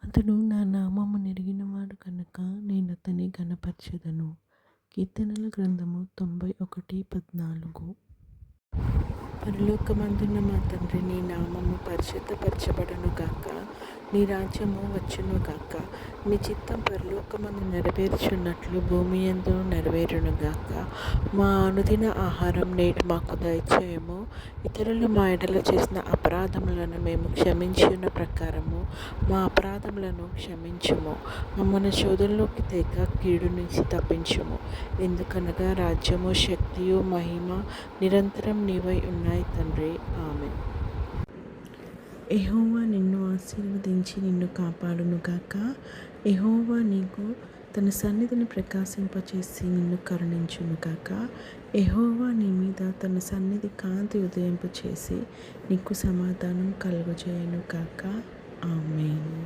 అతడు నా నామము నెరిగినవాడు కనుక నేనతని ఘనపరచెదను. కీర్తనల గ్రంథము 91:14. పరలోకమందున్న మా తండ్రి, నీ నామము పరిశుద్ధపరచబడును గాక. నీ రాజ్యము వచ్చును గాక. నీ చిత్తం పరలోకమందు నెరవేర్చున్నట్లు భూమి యందు నెరవేరును గాక. మా అనుదిన ఆహారం నేడు మాకు దయచేయము. ఇతరులు మా ఎడల చేసిన అపరాధములను మేము క్షమించిన ప్రకారము మా అపరాధములను క్షమించుము. మమ్మల్ని శోధనలోకి తేక కీడు నుంచి తప్పించుము. ఎందుకనగా రాజ్యము, శక్తియు, మహిమ నిరంతరం నీవై ఉన్నాయి తండ్రి. ఆమేన్. యెహోవా నిన్ను ఆశీర్వదించి నిన్ను కాపాడునుగాక. యెహోవా నీకు తన సన్నిధిని ప్రకాశింపచేసి నిన్ను కరుణించునుగాక. యెహోవా నీ మీద తన సన్నిధి కాంతి ఉదయింపచేసి నీకు సమాధానం కలుగజేయునుగాక. ఆమేన్.